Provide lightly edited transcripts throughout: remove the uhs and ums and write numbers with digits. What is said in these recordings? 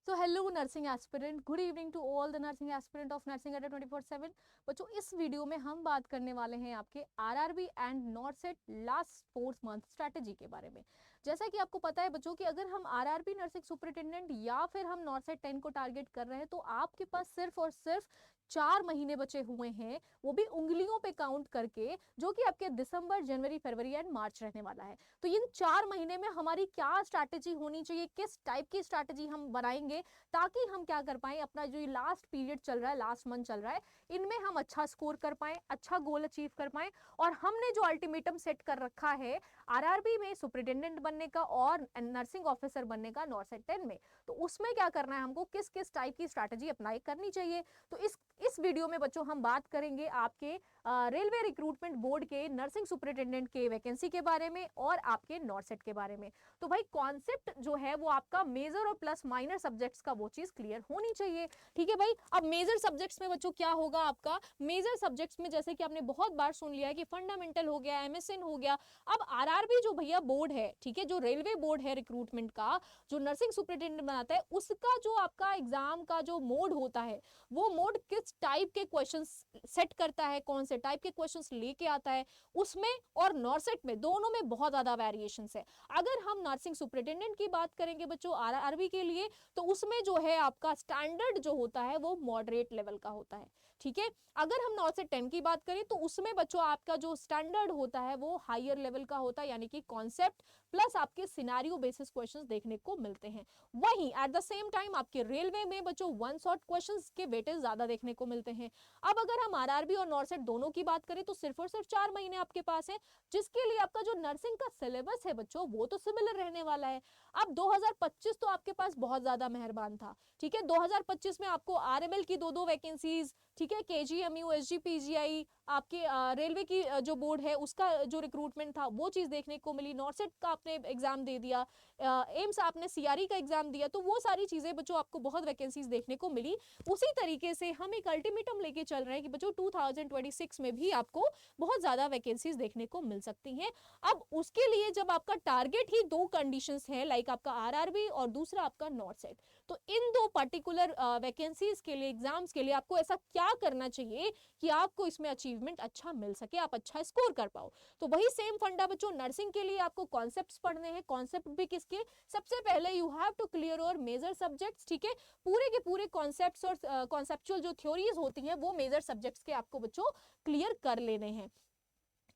तो hello nursing aspirant, good evening to all the nursing aspirant of nursing Adda 24/7। बच्चों, इस video में हम बात करने वाले हैं आपके RRB and नॉर्सेट last 4 month strategy के बारे में। जैसा कि आपको पता है बच्चों कि अगर हम आरआरबी नर्सिंग सुपरिटेंडेंट या फिर हम नॉर्सेट 10 को टारगेट कर रहे हैं तो आपके पास सिर्फ और सिर्फ 4 महीने बचे हुए हैं, वो भी उंगलियों पे काउंट करके, जो कि आपके दिसंबर, जनवरी, फरवरी एंड मार्च रहने वाला है। तो इन 4 महीने में हमारी क्या स्ट्रैटेजी होनी चाहिए, किस टाइप की स्ट्रैटेजी हम बनाएंगे ताकि हम क्या कर पाए, अपना जो ये लास्ट पीरियड चल रहा है, लास्ट मंथ चल रहा है, इनमें हम अच्छा स्कोर कर पाए, अच्छा गोल अचीव कर पाए। और हमने जो अल्टीमेटम सेट कर रखा है आरआरबी में सुपरिटेंडेंट बनने का और नर्सिंग ऑफिसर बनने का नॉर्सेट 10 में, तो उसमें क्या करना है, हमको किस किस टाइप की स्ट्रैटेजी अप्लाई करनी चाहिए। तो इस वीडियो में बच्चों हम बात करेंगे आपके रेलवे रिक्रूटमेंट बोर्ड के नर्सिंग सुपरिटेंडेंट के वैकेंसी के बारे में और आपके नॉर्सेट के बारे में। तो भाई कॉन्सेप्ट जो है वो आपका मेजर और प्लस माइनर सब्जेक्ट्स का वो चीज क्लियर होनी चाहिए। ठीक है भाई। अब मेजर सब्जेक्ट्स में बच्चों क्या होगा, आपका मेजर सब्जेक्ट्स में जैसे कि आपने बहुत बार सुन लिया है कि फंडामेंटल हो गया, एमएसएन हो गया। अब आरआरबी जो भैया बोर्ड है, ठीक है, जो रेलवे बोर्ड है रिक्रूटमेंट का, जो नर्सिंग सुपरिटेंडेंट बनाता है, उसका जो आपका एग्जाम का जो मोड होता है, वो मोड किस टाइप के क्वेश्चंस सेट करता है, कौन से टाइप के क्वेश्चंस लेके आता है, उसमें और नॉर्सेट में दोनों में बहुत ज्यादा वेरिएशंस है। अगर हम नर्सिंग सुपरिटेंडेंट की बात करेंगे बच्चों आरआरबी के लिए, तो उसमें जो है आपका स्टैंडर्ड जो होता है वो मॉडरेट लेवल का होता है। ठीक है। अगर हम नॉर्सेट 10 की बात करें तो उसमें बच्चों आपका जो स्टैंडर्ड होता है वो हायर लेवल का होता है, यानी कि कॉन्सेप्ट प्लस आपके सिनेरियो बेसिस क्वेश्चंस देखने को मिलते हैं। वहीं एट द सेम टाइम आपके रेलवे में बच्चों वन शॉट क्वेश्चंस के वेटेज ज्यादा देखने को मिलते हैं। अब अगर हम आरआरबी और नॉर्सेट दोनों की बात करें तो सिर्फ और सिर्फ 4 महीने आपके पास है, जिसके लिए आपका जो नर्सिंग का सिलेबस है बच्चों वो तो सिमिलर रहने वाला है। अब 2025 तो आपके पास बहुत ज्यादा मेहरबान था। ठीक है। 2025 में आपको आरएमएल की दो वैकेंसीज, ठीक है, केजीएमयू, एसजीपीजीआई, आपके रेलवे की जो बोर्ड है उसका जो रिक्रूटमेंट था वो चीज देखने को मिली। नॉर्सेट का आपने एग्जाम दे दिया, एम्स आपने सीआरई का एग्जाम दिया, तो वो सारी चीजें बच्चों आपको बहुत वैकेंसीज देखने को मिली। उसी तरीके से हम एक अल्टीमेटम लेके चल रहे हैं कि बच्चों 2026 में भी आपको बहुत ज्यादा वैकेंसीज देखने को मिल सकती हैं। अब उसके लिए जब आपका टारगेट ही दो कंडीशंस है, लाइक आपका आरआरबी और दूसरा आपका नॉर्सेट, तो इन दो पर्टिकुलर वैकेंसीज के लिए, एग्जाम्स के लिए आपको ऐसा क्या करना चाहिए कि आपको इसमें अचीवमेंट अच्छा मिल सके, आप अच्छा स्कोर कर पाओ। तो वही सेम फंडा बच्चों नर्सिंग के लिए आपको कॉन्सेप्ट्स पढ़ने हैं। कॉन्सेप्ट भी किसके, सबसे पहले यू हैव टू क्लियर और मेजर सब्जेक्ट्स। ठीक है। पूरे के पूरे कॉन्सेप्ट्स और कॉन्सेप्चुअल जो थ्योरीज होती हैं वो मेजर सब्जेक्ट्स के आपको बच्चों क्लियर कर लेने हैं।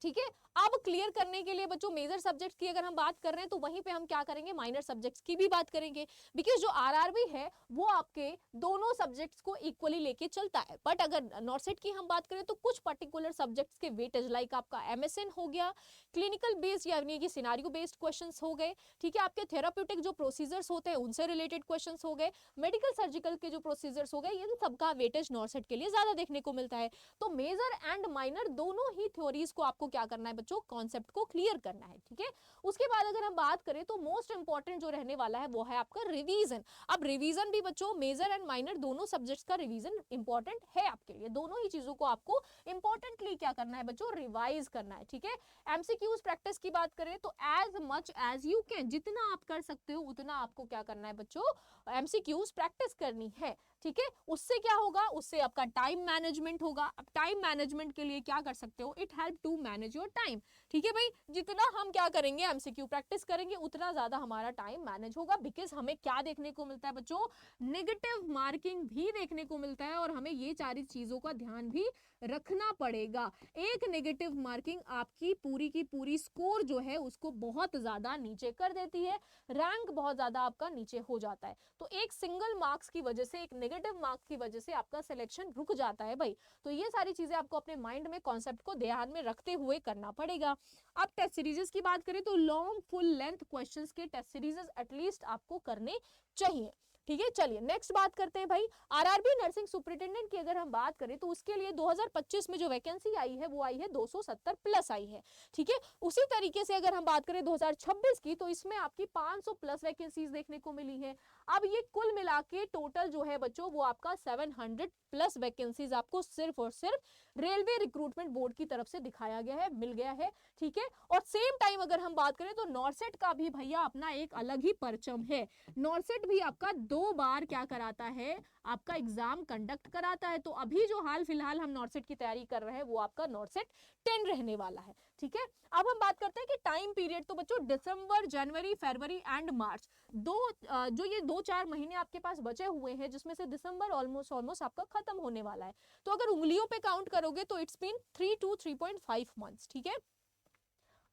ठीक है। अब क्लियर करने के लिए बच्चों मेजर सब्जेक्ट्स की अगर हम बात कर रहे हैं तो वहीं पे हम क्या करेंगे, माइनर सब्जेक्ट्स की भी बात करेंगे, बिकॉज जो आरआरबी है वो आपके दोनों सब्जेक्ट्स को इक्वली लेके चलता है। बट अगर नॉर्सेट की हम बात करें तो कुछ पर्टिकुलर सब्जेक्ट्स के वेटेज, लाइक आपका एमएसएन हो गया, क्लिनिकल बेस्ड यानी कि सिनारियो बेस्ड क्वेश्चंस हो गए, ठीक है, आपके थेराप्यूटिक जो प्रोसीजर्स होते हैं उनसे रिलेटेड क्वेश्चंस हो गए, मेडिकल सर्जिकल के जो प्रोसीजर्स हो गए, इन सबका वेटेज नॉर्सेट के लिए ज्यादा देखने को मिलता है। तो मेजर एंड माइनर दोनों ही थ्योरीज को आपको क्या करना है बच्चों, कॉन्सेप्ट को क्लियर करना है। ठीक है। उसके बाद अगर हम बात करें तो मोस्ट इंपॉर्टेंट जो रहने वाला है वो है आपका रिवीजन। अब रिवीजन भी बच्चों मेजर एंड माइनर दोनों सब्जेक्ट्स का रिवीजन इंपॉर्टेंट है आपके लिए। दोनों ही चीजों को आपको इंपॉर्टेंटली क्या करना है बच्चों, रिवाइज करना है। ठीक है। एमसीक्यूज प्रैक्टिस की बात करें तो as much as you can, जितना आप कर सकते हो उतना आपको क्या करना है बच्चों, एमसीक्यूज प्रैक्टिस करनी है। ठीक है। उससे क्या होगा, उससे आपका टाइम मैनेजमेंट होगा। अब टाइम मैनेजमेंट के लिए क्या कर सकते हो, it help to manage your time. ठीक है भाई। जितना हम क्या करेंगे, एमसीक्यू प्रैक्टिस करेंगे, उतना ज्यादा हमारा टाइम मैनेज होगा। बिकॉज हमें क्या देखने को मिलता है बच्चों, नेगेटिव मार्किंग भी देखने को मिलता है और हमें ये सारी चीजों का ध्यान भी रखना पड़ेगा। एक नेगेटिव मार्किंग आपकी पूरी की पूरी स्कोर जो है उसको बहुत ज्यादा नीचे कर देती है, रैंक बहुत ज्यादा आपका नीचे हो जाता है। तो एक सिंगल मार्क्स की वजह से, एक नेगेटिव मार्क्स की वजह से आपका सिलेक्शन रुक जाता है भाई। तो ये सारी चीजें आपको अपने माइंड में, कॉन्सेप्ट को ध्यान में रखते हुए करना पड़ेगा। अब टेस्ट सीरीजेस की बात करें तो लॉन्ग फुल लेंथ क्वेश्चंस के टेस्ट सीरीजेस एटलीस्ट आपको करने चाहिए। ठीक है। चलिए नेक्स्ट बात करते हैं भाई, आरआरबी नर्सिंग सुपरिटेंडेंट की अगर हम बात करें तो उसके लिए 2025 में जो वैकेंसी आई है वो आई है 270 प्लस आई है। ठीक है। उसी तरीके से अगर हम बात करें 2026 की तो इसमें आपकी 500 प्लस वैकेंसीज देखने को मिली है। अब ये कुल मिला के टोटल जो है बच्चों वो आपका 700 प्लस वैकेंसीज आपको सिर्फ और सिर्फ रेलवे रिक्रूटमेंट बोर्ड की तरफ से दिखाया गया है, मिल गया है। ठीक है। और सेम टाइम अगर हम बात करें तो नॉर्सेट का भी भैया अपना एक अलग ही परचम है। नॉर्सेट भी आपका 2 बार क्या कराता है, आपका एग्जाम कंडक्ट कराता है। तो अभी जो हाल फिलहाल हम नॉर्सेट की तैयारी कर रहे हैं वो आपका नॉर्सेट 10 रहने वाला है, ठीक है। अब हम बात करते हैं कि टाइम पीरियड। तो बच्चों दिसंबर, जनवरी, फरवरी एंड मार्च, जो ये 2-4 महीने आपके पास बचे हुए हैं, जिसमें से दिसंबर ऑलमोस्ट आपका खत्म होने वाला है। तो अगर उंगलियों पे काउंट करोगे तो इट्स बीन 3 to 3.5 मंथ्स, ठीक है।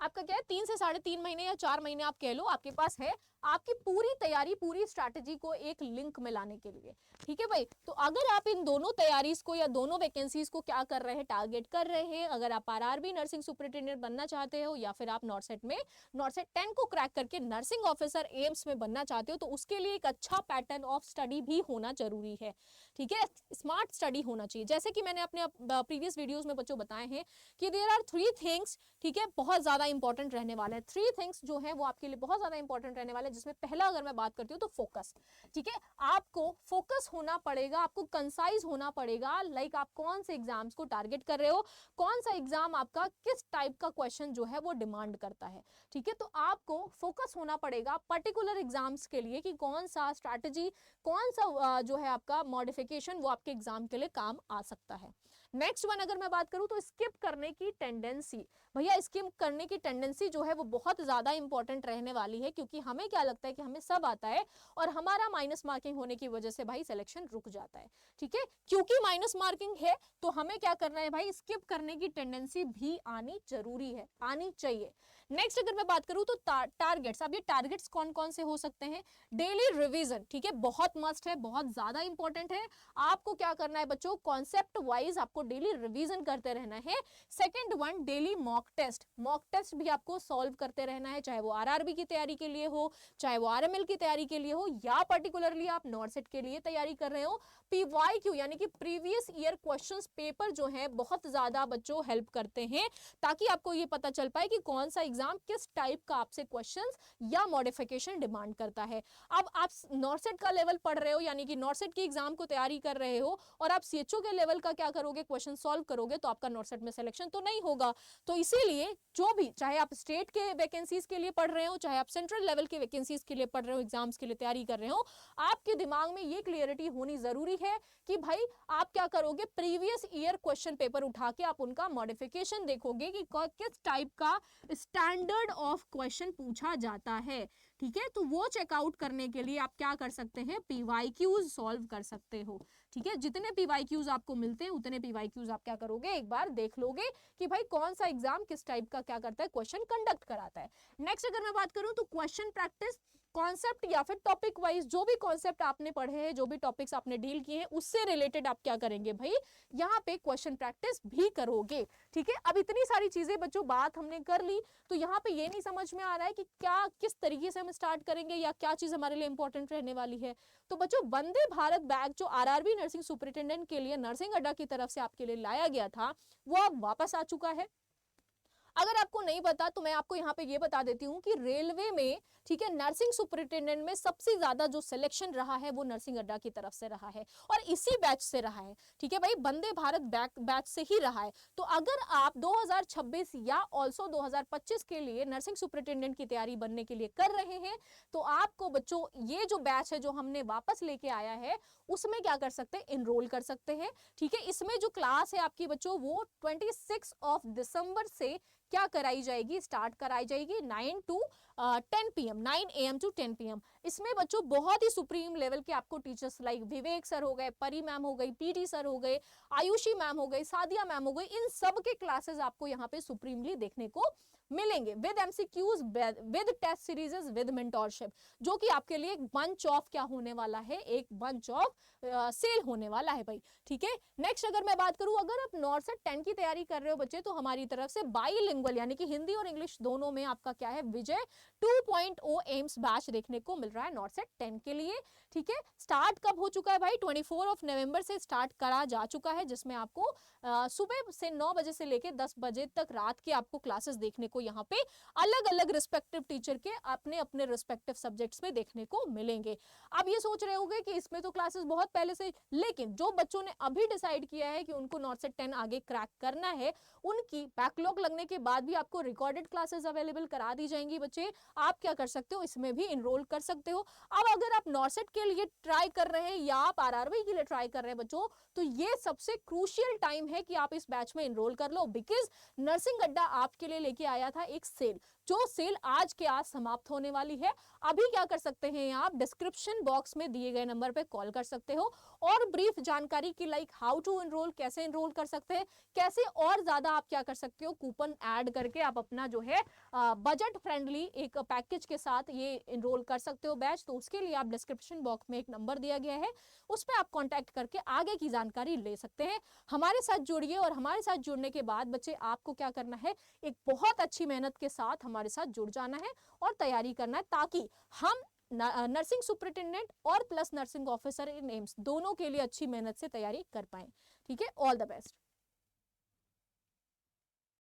आपका क्या है, 3 से 3.5 महीने या 4 महीने आप कह लो, आपके पास है आपकी पूरी तैयारी, पूरी स्ट्रैटेजी को एक लिंक में लाने के लिए, ठीक है भाई। तो अगर आप इन दोनों तैयारीज को या दोनों वैकेंसीज को क्या कर रहे हैं, टारगेट कर रहे हैं, अगर आप आरआरबी नर्सिंग सुपरिटेंडेंट बनना चाहते हो या फिर आप नॉर्सेट में नॉर्सेट 10 को क्रैक करके नर्सिंग ऑफिसर एम्स में बनना चाहते हो, तो उसके लिए एक अच्छा पैटर्न ऑफ स्टडी भी होना जरूरी है, ठीक है। स्मार्ट स्टडी होना चाहिए। जैसे कि मैंने अपने प्रीवियस वीडियोज में बच्चों बताए हैं कि देयर आर 3 थिंग्स, ठीक है, बहुत ज्यादा इंपॉर्टेंट रहने वाले हैं। 3 थिंग्स जो है वो आपके लिए बहुत ज्यादा इंपॉर्टेंट रहने वाले हैं, जिसमें पहला अगर मैं बात करती हूँ तो फोकस, ठीक है। आपको फोकस होना पड़ेगा, आपको कंसाइज होना पड़ेगा, लाइक आप कौन से एग्जाम्स को टारगेट कर रहे हो, कौन सा एग्जाम आपका किस टाइप का क्वेश्चन जो है वो डिमांड करता है, ठीक है। तो आपको फोकस होना पड़ेगा पर्टिकुलर एग्जाम्स के लिए कि कौन सा स्ट्रैटेजी, कौन सा जो है आपका मॉडिफिकेशन वो आपके एग्जाम के लिए काम आ सकता है। नेक्स्ट वन अगर मैं बात करूं तो स्किप करने की टेंडेंसी। भैया स्किप करने की टेंडेंसी जो है वो बहुत ज्यादा इंपॉर्टेंट रहने वाली है, क्योंकि हमें क्या लगता है कि हमें सब आता है और हमारा माइनस मार्किंग होने की वजह से भाई सिलेक्शन रुक जाता है, ठीक है। क्योंकि माइनस मार्किंग है तो हमें क्या करना है भाई, स्किप करने की टेंडेंसी भी आनी जरूरी है, आनी चाहिए। नेक्स्ट अगर मैं बात करूं तो टारगेट्स। अब ये टारगेट्स कौन कौन से हो सकते हैं, डेली रिवीजन, ठीक है, बहुत मस्ट है, बहुत ज्यादा इंपॉर्टेंट है। आपको क्या करना है बच्चों, कॉन्सेप्ट वाइज आपको डेली रिवीजन करते रहना है। Second one, daily mock test. Mock test भी आपको सॉल्व करते रहना है, चाहे वो आरआरबी की तैयारी के लिए हो, चाहे वो आरएमएल की तैयारी के लिए हो, या पर्टिकुलरली आप नॉर्सेट के लिए तैयारी कर रहे हो। पीवाईक्यू यानी कि प्रीवियस ईयर क्वेश्चंस पेपर जो है बहुत ज्यादा बच्चों हेल्प करते हैं, ताकि आपको ये पता चल पाए कि कौन सा एग्जाम किस टाइप का आपसे क्वेश्चंस या मॉडिफिकेशन डिमांड करता है। अब आप नॉर्सेट का लेवल पढ़ रहे हो, यानी कि नॉर्सेट की एग्जाम को तैयारी कर रहे हो, और आप सीएचओ के लेवल का क्या करोगे, क्वेश्चन सॉल्व करोगे, तो आपका नॉर्सेट में सिलेक्शन तो नहीं होगा। तो इसीलिए जो भी, चाहे आप स्टेट के वैकेंसीज के लिए पढ़ रहे हो, चाहे आप सेंट्रल लेवल के वैकेंसीज के लिए पढ़ रहे हो, एग्जाम्स के लिए तैयारी कर रहे हो, आपके दिमाग में ये क्लियरिटी होनी जरूरी है कि भाई आप क्या करोगे, प्रीवियस ईयर क्वेश्चन पेपर उठा के आप उनका मॉडिफिकेशन देखोगे कि किस टाइप का स्टैंडर्ड ऑफ क्वेश्चन पूछा जाता है, ठीक है। तो वो चेकआउट करने के लिए आप क्या कर सकते हैं, पीवाईक्यूज सॉल्व कर सकते हो, ठीक है। जितने पीवाईक्यूज आपको मिलते हैं उतने पीवाईक्यूज आप क्या करोगे, एक बार देख लोगे कि भाई कौन सा एग्जाम किस टाइप का क्या करता है, क्वेश्चन कंडक्ट कराता है। नेक्स्ट अगर मैं बात करूं तो क्वेश्चन प्रैक्टिस, कॉन्सेप्ट या फिर टॉपिक वाइज जो भी कॉन्सेप्ट आपने पढ़े हैं, जो भी टॉपिक्स आपने डील किए हैं, उससे रिलेटेड आप क्या करेंगे भाई, यहाँ पे क्वेश्चन प्रैक्टिस भी करोगे, ठीक है। अब इतनी सारी चीजें बच्चों बात हमने कर ली, तो यहाँ पे ये नहीं समझ में आ रहा है कि क्या किस तरीके से हम स्टार्ट करेंगे या क्या चीज हमारे लिए इंपॉर्टेंट रहने वाली है। तो बच्चों वंदे भारत बैग जो आरआरबी नर्सिंग सुपरिटेंडेंट के लिए नर्सिंग अड्डा की तरफ से आपके लिए लाया गया था, वो अब वापस आ चुका है। अगर आपको नहीं पता तो मैं आपको यहाँ पे ये बता देती हूँ कि रेलवे में, ठीक है, नर्सिंग सुपरिटेंडेंट में सबसे ज्यादा जो सिलेक्शन रहा है वो नर्सिंग अड्डा की तरफ से रहा है, और इसी बैच से रहा है, ठीक है भाई, वंदे भारत बैच से ही रहा है। तो अगर आप 2026 या ऑल्सो 2025 के लिए नर्सिंग सुपरिटेंडेंट की तैयारी बनने के लिए कर रहे हैं, तो आपको बच्चों ये जो बैच है जो हमने वापस लेके आया है, उसमें क्या कर सकते हैं, इनरोल कर सकते हैं, ठीक है। इसमें जो क्लास है आपकी बच्चों वो 26 दिसंबर से क्या कराई जाएगी, स्टार्ट कराई जाएगी 9 to 10 PM, 9 AM to 10 PM। इसमें बच्चों बहुत ही सुप्रीम लेवल के आपको टीचर्स लाइक विवेक सर हो गए, परी मैम हो गई, पीटी सर हो गए, आयुषी मैम हो गई, सादिया मैम हो गई, इन सब के क्लासेस आपको यहाँ पे सुप्रीमली देखने को मिलेंगे, with MCQs, with test series, with mentorship, जो कि आपके लिए एक बंच ऑफ क्या होने वाला है, एक बंच ऑफ सेल होने वाला है भाई, ठीक है। नेक्स्ट अगर मैं बात करूं, अगर आप नॉर्सेट 10 की तैयारी कर रहे हो बच्चे, तो हमारी तरफ से बाईलिंगुअल यानी कि हिंदी और इंग्लिश दोनों में आपका क्या है, विजय 2.0 एम्स बैच देखने को मिल रहा है नॉर्सेट 10 के लिए, ठीक है। स्टार्ट कब हो चुका है भाई, 24 नवंबर से स्टार्ट करा जा चुका है, जिसमें आपको सुबह से 9 बजे से लेकर 10 बजे तक रात के आपको क्लासेस देखने को आपको यहाँ पे अलग अलग रिस्पेक्टिव टीचर के अपने अपने रिस्पेक्टिव सब्जेक्ट्स में देखने को मिलेंगे। अब ये सोच रहे होंगे कि इसमें तो क्लासेस बहुत पहले से, लेकिन जो बच्चों ने अभी डिसाइड किया है कि उनको नॉट सेट 10 आगे क्रैक करना है, उनकी बैकलॉग लगने के बाद भी आपको रिकॉर्डेड क्लासेस अवेलेबल करा दी जाएंगी। बच्चे आप क्या कर सकते हो, इसमें भी इनरोल कर सकते हो। अब अगर आप नॉर्सेट के लिए ट्राई कर रहे हैं या आप आरआरबी के लिए ट्राई कर रहे हैं बच्चों, तो ये सबसे क्रूशियल टाइम है कि आप इस बैच में इनरोल कर लो, बिकॉज नर्सिंग अड्डा आपके लिए लेके आया था एक सेल, जो सेल आज के आज समाप्त होने वाली है। अभी क्या कर सकते हैं, आप डिस्क्रिप्शन बॉक्स में दिए गए नंबर पे कॉल कर सकते हो और ब्रीफ जानकारी की लाइक हाउ टू एनरोल, कैसे एनरोल कर सकते हैं, कैसे और ज्यादा आप क्या कर सकते हो, कूपन ऐड करके आप अपना जो है बजट फ्रेंडली एक पैकेज के साथ ये एनरोल कर सकते हो बैच। तो उसके लिए आप डिस्क्रिप्शन बॉक्स में एक नंबर दिया गया है, उस पर आप कांटेक्ट करके आगे की जानकारी ले सकते हैं। हमारे साथ जुड़िए और हमारे साथ जुड़ने के बाद बच्चे आपको क्या करना है, एक बहुत अच्छी मेहनत के साथ हमारे साथ जुड़ जाना है और तैयारी करना है, ताकि हम नर्सिंग सुपरिटेंडेंट और plus nursing officer in AIIMS दोनों के लिए अच्छी मेहनत से तैयारी कर पाए। ठीक है, ऑल द बेस्ट।